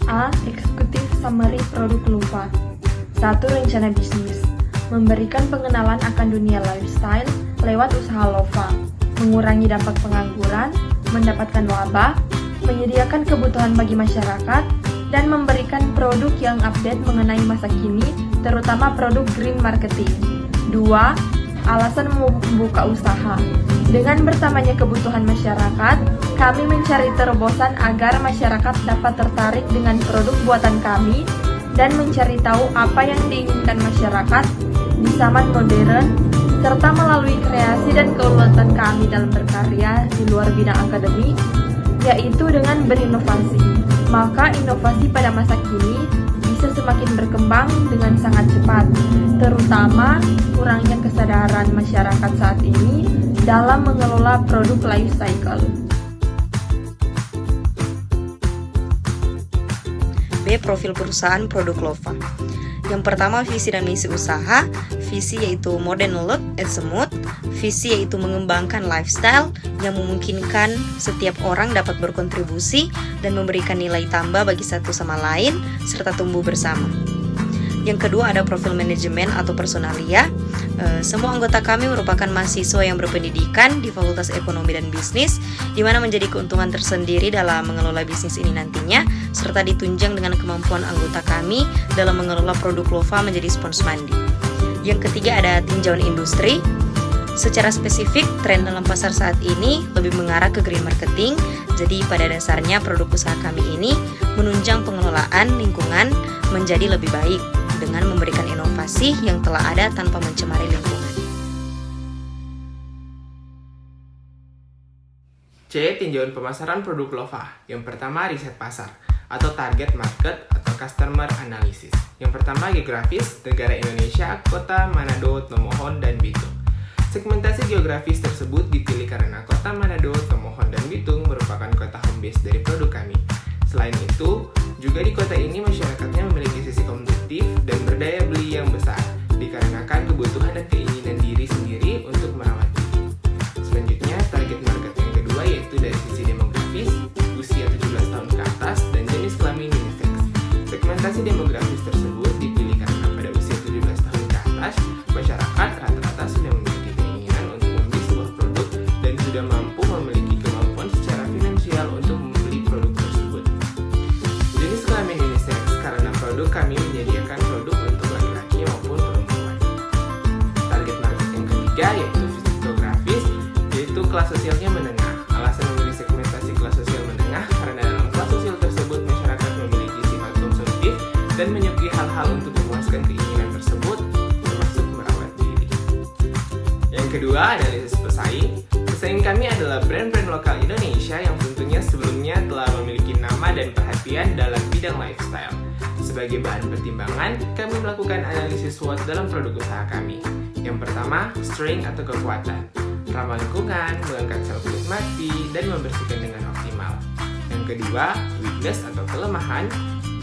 A. Executive Summary Produk Lova. 1. Rencana bisnis. Memberikan pengenalan akan dunia lifestyle lewat usaha Lova, mengurangi dampak pengangguran, mendapatkan laba, menyediakan kebutuhan bagi masyarakat, dan memberikan produk yang update mengenai masa kini, terutama produk green marketing. 2. Alasan membuka usaha. Dengan bertambahnya kebutuhan masyarakat, kami mencari terobosan agar masyarakat dapat tertarik dengan produk buatan kami dan mencari tahu apa yang diinginkan masyarakat di zaman modern, serta melalui kreasi dan keuletan kami dalam berkarya di luar bidang akademik, yaitu dengan berinovasi. Maka inovasi pada masa kini bisa semakin berkembang dengan sangat cepat, terutama kurangnya kesadaran masyarakat saat ini dalam mengelola produk life cycle. B. Profil perusahaan produk Lova. Yang pertama, visi dan misi usaha. Visi yaitu modern look and smooth. Visi yaitu mengembangkan lifestyle yang memungkinkan setiap orang dapat berkontribusi dan memberikan nilai tambah bagi satu sama lain serta tumbuh bersama. Yang kedua ada profil manajemen atau personalia. Semua anggota kami merupakan mahasiswa yang berpendidikan di Fakultas Ekonomi dan Bisnis, di mana menjadi keuntungan tersendiri dalam mengelola bisnis ini nantinya, serta ditunjang dengan kemampuan anggota kami dalam mengelola produk Lova menjadi spons mandi. Yang ketiga ada tinjauan industri. Secara spesifik, tren dalam pasar saat ini lebih mengarah ke green marketing. Jadi pada dasarnya produk usaha kami ini menunjang pengelolaan lingkungan menjadi lebih baik dengan memberikan inovasi yang telah ada tanpa mencemari lingkungan. C. Tinjauan pemasaran produk Lova. Yang pertama, riset pasar atau target market atau customer analysis. Yang pertama, geografis, negara Indonesia, kota Manado, Tomohon, dan Bitung. Segmentasi geografis tersebut dipilih karena kota Manado, Tomohon, dan Bitung merupakan kota home base dari produk kami. Selain itu, juga di kota ini masyarakatnya memiliki sisi konsumtif dan berdaya beli yang besar, dikarenakan kebutuhan dan keinginan diri sendiri untuk merawat diri. Selanjutnya, target market yang kedua yaitu dari sisi demografis, usia 17 tahun ke atas, dan jenis kelamin unisex. Segmentasi demografis tersebut dipilih karena pada usia 17 tahun ke atas, masyarakat rata-rata sudah memiliki keinginan untuk membeli sebuah produk dan sudah mampu memiliki kemampuan secara finansial untuk membeli produk tersebut. Jenis kelamin unisex karena produk kami menyediakan produk untuk laki-laki maupun perempuan. Target market yang ketiga yaitu fisikografis, yaitu kelas sosialnya menengah. Alasan memilih segmentasi kelas sosial menengah karena dalam kelas sosial tersebut masyarakat memiliki sifat konsumtif dan menyukai hal-hal untuk memuaskan keinginan tersebut, termasuk merawat diri. Yang kedua, analisis pesaing. Pesaing kami adalah brand-brand lokal Indonesia yang tentunya sebelumnya telah memiliki nama dan perhatian dalam bidang lifestyle. Sebagai bahan pertimbangan, kami melakukan analisis SWOT dalam produk usaha kami. Yang pertama, strength atau kekuatan, ramah lingkungan, mengangkat sel kulit mati, dan membersihkan dengan optimal. Yang kedua, weakness atau kelemahan,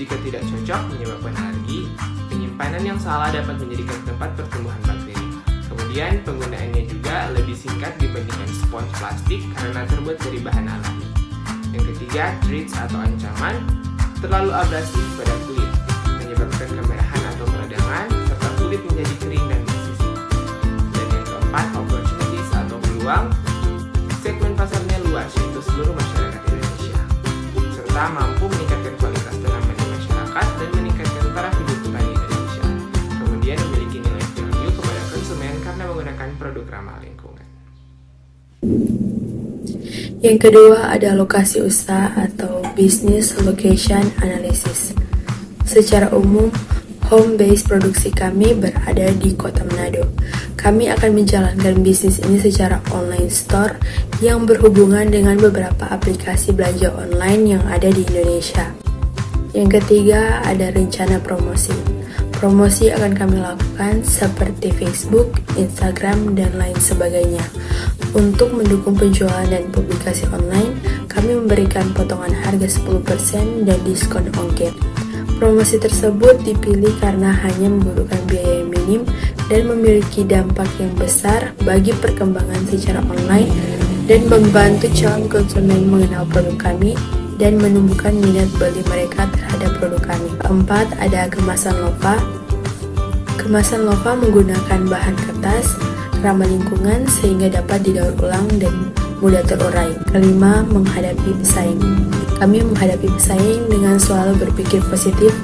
jika tidak cocok menyebabkan alergi, penyimpanan yang salah dapat menjadikan tempat pertumbuhan bakteri. Kemudian penggunaannya juga lebih singkat dibandingkan spons plastik karena terbuat dari bahan alami. Yang ketiga, threats atau ancaman, terlalu abrasif pada kulit, menyebabkan kemerahan atau peradangan, serta kulit menjadi kering dan bersisi. Dan yang keempat, opportunities atau peluang, segmen pasarnya luas yaitu seluruh masyarakat Indonesia, serta mampu meningkatkan kualitas tanaman di masyarakat dan meningkatkan taraf hidup petani Indonesia. Kemudian memiliki nilai value kepada konsumen karena menggunakan produk ramah lingkungan. Yang kedua ada lokasi usaha atau business location analysis. Secara umum, home base produksi kami berada di Kota Manado. Kami akan menjalankan bisnis ini secara online store yang berhubungan dengan beberapa aplikasi belanja online yang ada di Indonesia. Yang ketiga ada rencana promosi. Promosi akan kami lakukan seperti Facebook, Instagram, dan lain sebagainya. Untuk mendukung penjualan dan publikasi online, kami memberikan potongan harga 10% dan diskon ongkir. Promosi tersebut dipilih karena hanya membutuhkan biaya yang minim dan memiliki dampak yang besar bagi perkembangan secara online dan membantu calon konsumen mengenal produk kami dan menumbuhkan minat beli mereka terhadap produk kami. Keempat, ada kemasan Lova. Kemasan Lova menggunakan bahan kertas, ramah lingkungan sehingga dapat didaur ulang dan mudah terurai. Kelima, menghadapi pesaing. Kami menghadapi pesaing dengan selalu berpikir positif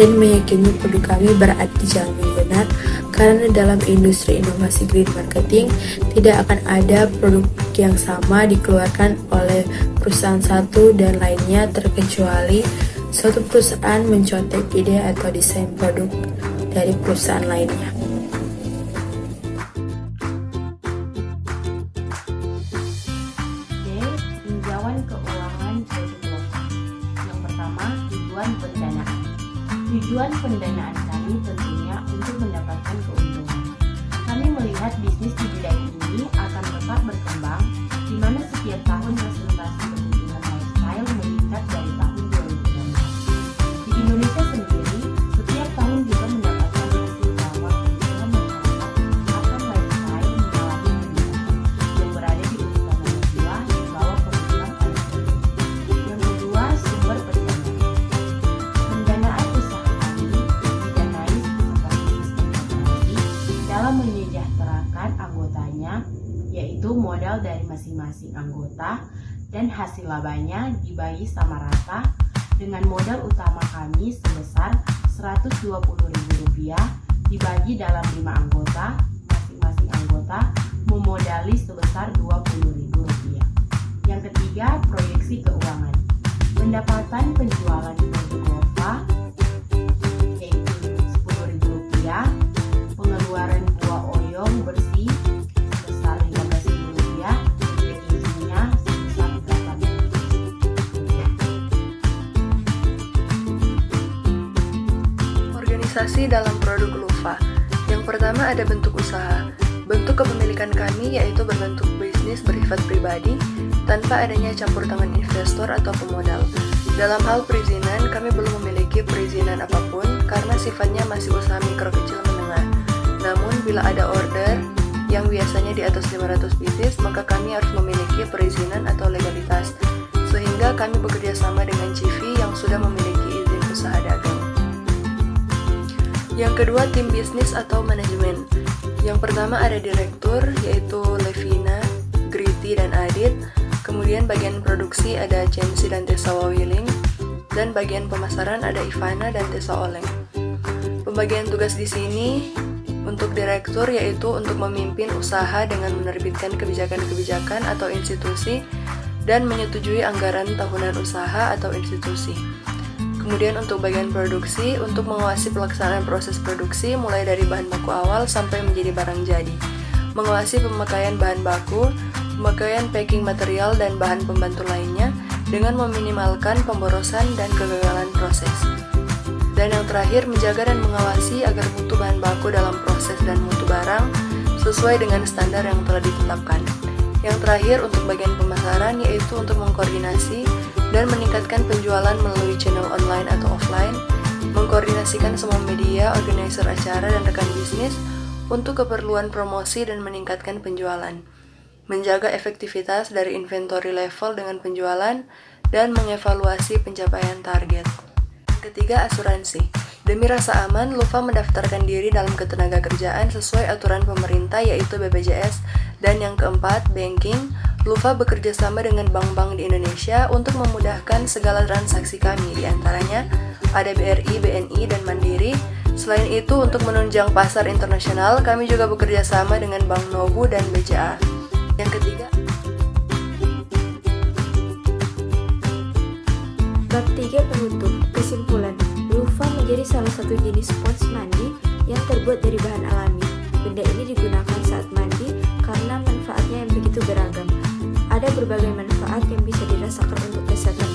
dan meyakini produk kami berada di jalan yang benar, karena dalam industri inovasi green marketing tidak akan ada produk yang sama dikeluarkan oleh perusahaan satu dan lainnya, terkecuali suatu perusahaan mencontek ide atau desain produk dari perusahaan lainnya. Tinjauan keuangan produk Lova. Yang pertama, tujuan pendanaan. Tujuan pendanaan kami tentunya untuk mendapatkan keuntungan. Kami melihat bisnis di bidang ini akan tetap berkembang, di mana setiap tahun presentasi kebutuhan lifestyle meningkat dari tahun 2016. Di Indonesia sendiri, setiap tahun juga mendapatkan hasil bahwa kebutuhan masyarakat akan lifestyle mengalami peningkatan yang berada di urutan nomor 2 di bawah kebutuhan lifestyle. Yang kedua, sumber pendanaan. Pendanaan usaha kami didanai seperti sistem koperasi dalam menyejahterakan anggotanya, yaitu modal dari masing-masing anggota dan hasil labanya dibagi sama rata, dengan modal utama kami sebesar Rp120.000 dibagi dalam 5 anggota, masing-masing anggota memodali sebesar Rp20.000. Yang ketiga, proyeksi keuangan. Pendapatan penjualan produk Lova yaitu Rp10.000, pengeluaran buah oyong bersih sebesar Rp15.000, dan isinya sebesar Rp8.000. Organisasi dalam produk Lova. Yang pertama ada bentuk usaha. Bentuk kepemilikan kami yaitu berbentuk bisnis bersifat pribadi tanpa adanya campur tangan investor atau pemodal. Dalam hal perizinan, kami belum memiliki perizinan apapun karena sifatnya masih usaha mikro kecil menengah. Namun bila ada order yang biasanya di atas 500 pieces, maka kami harus memiliki perizinan atau legalitas, sehingga kami bekerja sama dengan CV yang sudah memiliki izin usaha dagang. Yang kedua, tim bisnis atau manajemen. Yang pertama ada direktur, yaitu Levina, Griti, dan Adit. Kemudian bagian produksi ada Chensi dan Tessa Wawiling, dan bagian pemasaran ada Ivana dan Tessa Oleng. Pembagian tugas di sini untuk direktur yaitu untuk memimpin usaha dengan menerbitkan kebijakan-kebijakan atau institusi dan menyetujui anggaran tahunan usaha atau institusi. Kemudian untuk bagian produksi, untuk mengawasi pelaksanaan proses produksi mulai dari bahan baku awal sampai menjadi barang jadi, mengawasi pemakaian bahan baku, pemakaian packing material dan bahan pembantu lainnya dengan meminimalkan pemborosan dan kegagalan proses. Dan yang terakhir, menjaga dan mengawasi agar mutu bahan baku dalam proses dan mutu barang sesuai dengan standar yang telah ditetapkan. Yang terakhir untuk bagian pemasaran yaitu untuk mengkoordinasi dan meningkatkan penjualan melalui channel online atau offline, mengkoordinasikan semua media, organizer acara, dan rekan bisnis untuk keperluan promosi dan meningkatkan penjualan, menjaga efektivitas dari inventory level dengan penjualan, dan mengevaluasi pencapaian target. Ketiga, asuransi. Demi rasa aman, Lova mendaftarkan diri dalam ketenagakerjaan sesuai aturan pemerintah yaitu BPJS. Dan yang keempat, banking. Lova bekerja sama dengan bank-bank di Indonesia untuk memudahkan segala transaksi kami, diantaranya ada BRI, BNI, dan Mandiri. Selain itu, untuk menunjang pasar internasional, kami juga bekerja sama dengan Bank Nobu dan BCA. Yang ketiga, Bab 3 penutup. Kesimpulan, Lova menjadi salah satu jenis spons mandi yang terbuat dari bahan alami. Benda ini digunakan saat mandi karena manfaatnya yang begitu beragam. Ada berbagai manfaat yang bisa dirasakan untuk kesehatan